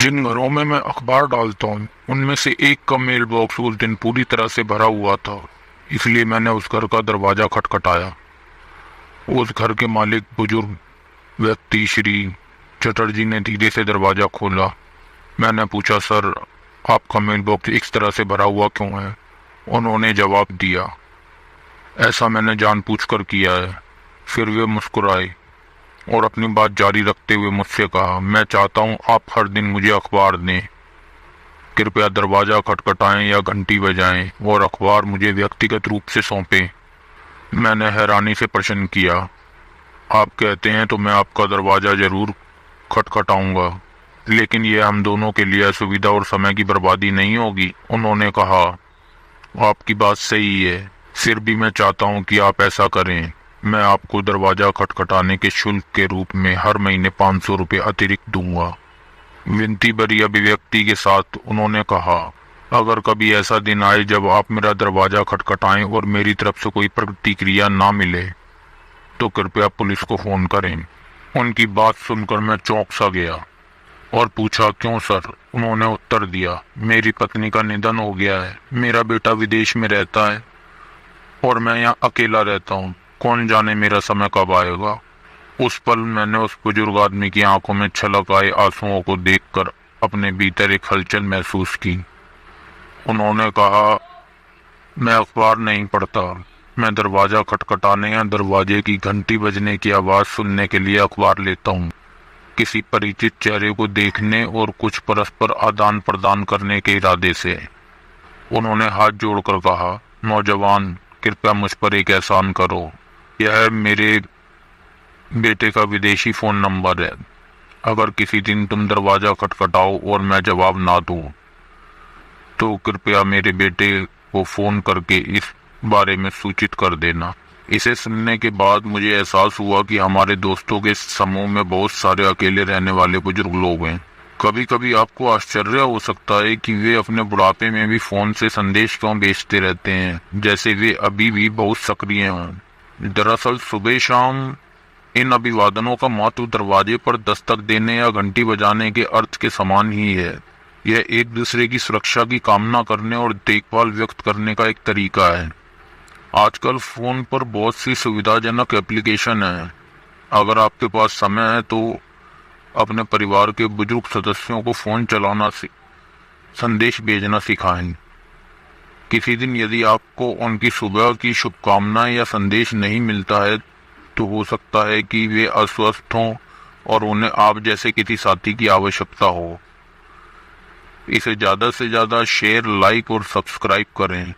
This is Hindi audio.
जिन घरों में मैं अखबार डालता हूँ उनमें से एक का मेल बॉक्स उस दिन पूरी तरह से भरा हुआ था, इसलिए मैंने उस घर का दरवाजा खटखटाया। उस घर के मालिक बुजुर्ग व्यक्ति श्री चटर्जी ने धीरे से दरवाजा खोला। मैंने पूछा, सर आपका मेल बॉक्स इस तरह से भरा हुआ क्यों है? उन्होंने जवाब दिया, ऐसा मैंने जानबूझकर किया है। फिर वे मुस्कुराए और अपनी बात जारी रखते हुए मुझसे कहा, मैं चाहता हूँ आप हर दिन मुझे अखबार दें। कृपया दरवाजा खटखटाएं या घंटी बजाएं और अखबार मुझे व्यक्तिगत रूप से सौंपें। मैंने हैरानी से प्रश्न किया, आप कहते हैं तो मैं आपका दरवाजा जरूर खटखटाऊंगा, लेकिन यह हम दोनों के लिए असुविधा और समय की बर्बादी नहीं होगी? उन्होंने कहा, आपकी बात सही है, फिर भी मैं चाहता हूं कि आप ऐसा करें। मैं आपको दरवाजा खटखटाने के शुल्क के रूप में हर महीने 500 रुपये अतिरिक्त दूंगा। विनती भरी अभिव्यक्ति के साथ उन्होंने कहा, अगर कभी ऐसा दिन आए जब आप मेरा दरवाजा खटखटाएं और मेरी तरफ से कोई प्रतिक्रिया ना मिले तो कृपया पुलिस को फोन करें। उनकी बात सुनकर मैं चौंक सा गया और पूछा, क्यों सर? उन्होंने उत्तर दिया, मेरी पत्नी का निधन हो गया है, मेरा बेटा विदेश में रहता है और मैं यहाँ अकेला रहता हूँ। कौन जाने मेरा समय कब आएगा। उस पल मैंने उस बुजुर्ग आदमी की आंखों में छलक आए आंसुओं को देखकर अपने भीतर एक हलचल महसूस की। उन्होंने कहा, मैं अखबार नहीं पढ़ता, मैं दरवाजा खटखटाने या दरवाजे की घंटी बजने की आवाज सुनने के लिए अखबार लेता हूँ, किसी परिचित चेहरे को देखने और कुछ परस्पर आदान प्रदान करने के इरादे से। उन्होंने हाथ जोड़कर कहा, नौजवान कृपया मुझ पर एक एहसान करो, यह मेरे बेटे का विदेशी फोन नंबर है। अगर किसी दिन तुम दरवाजा खटखटाओ और मैं जवाब ना दूं तो कृपया मेरे बेटे को फोन करके इस बारे में सूचित कर देना। इसे सुनने के बाद मुझे एहसास हुआ कि हमारे दोस्तों के समूह में बहुत सारे अकेले रहने वाले बुजुर्ग लोग हैं। कभी कभी आपको आश्चर्य हो सकता है कि वे अपने बुढ़ापे में भी फोन से संदेश क्यों भेजते रहते हैं, जैसे वे अभी भी बहुत सक्रिय हों। दरअसल सुबह शाम इन अभिवादनों का महत्व दरवाजे पर दस्तक देने या घंटी बजाने के अर्थ के समान ही है। यह एक दूसरे की सुरक्षा की कामना करने और देखभाल व्यक्त करने का एक तरीका है। आजकल फोन पर बहुत सी सुविधाजनक एप्लीकेशन है। अगर आपके पास समय है तो अपने परिवार के बुजुर्ग सदस्यों को फोन चलाना संदेश भेजना सिखाएं। किसी दिन यदि आपको उनकी सुबह की शुभकामनाएं या संदेश नहीं मिलता है तो हो सकता है कि वे अस्वस्थ हों और उन्हें आप जैसे किसी साथी की आवश्यकता हो। इसे ज्यादा से ज्यादा शेयर, लाइक और सब्सक्राइब करें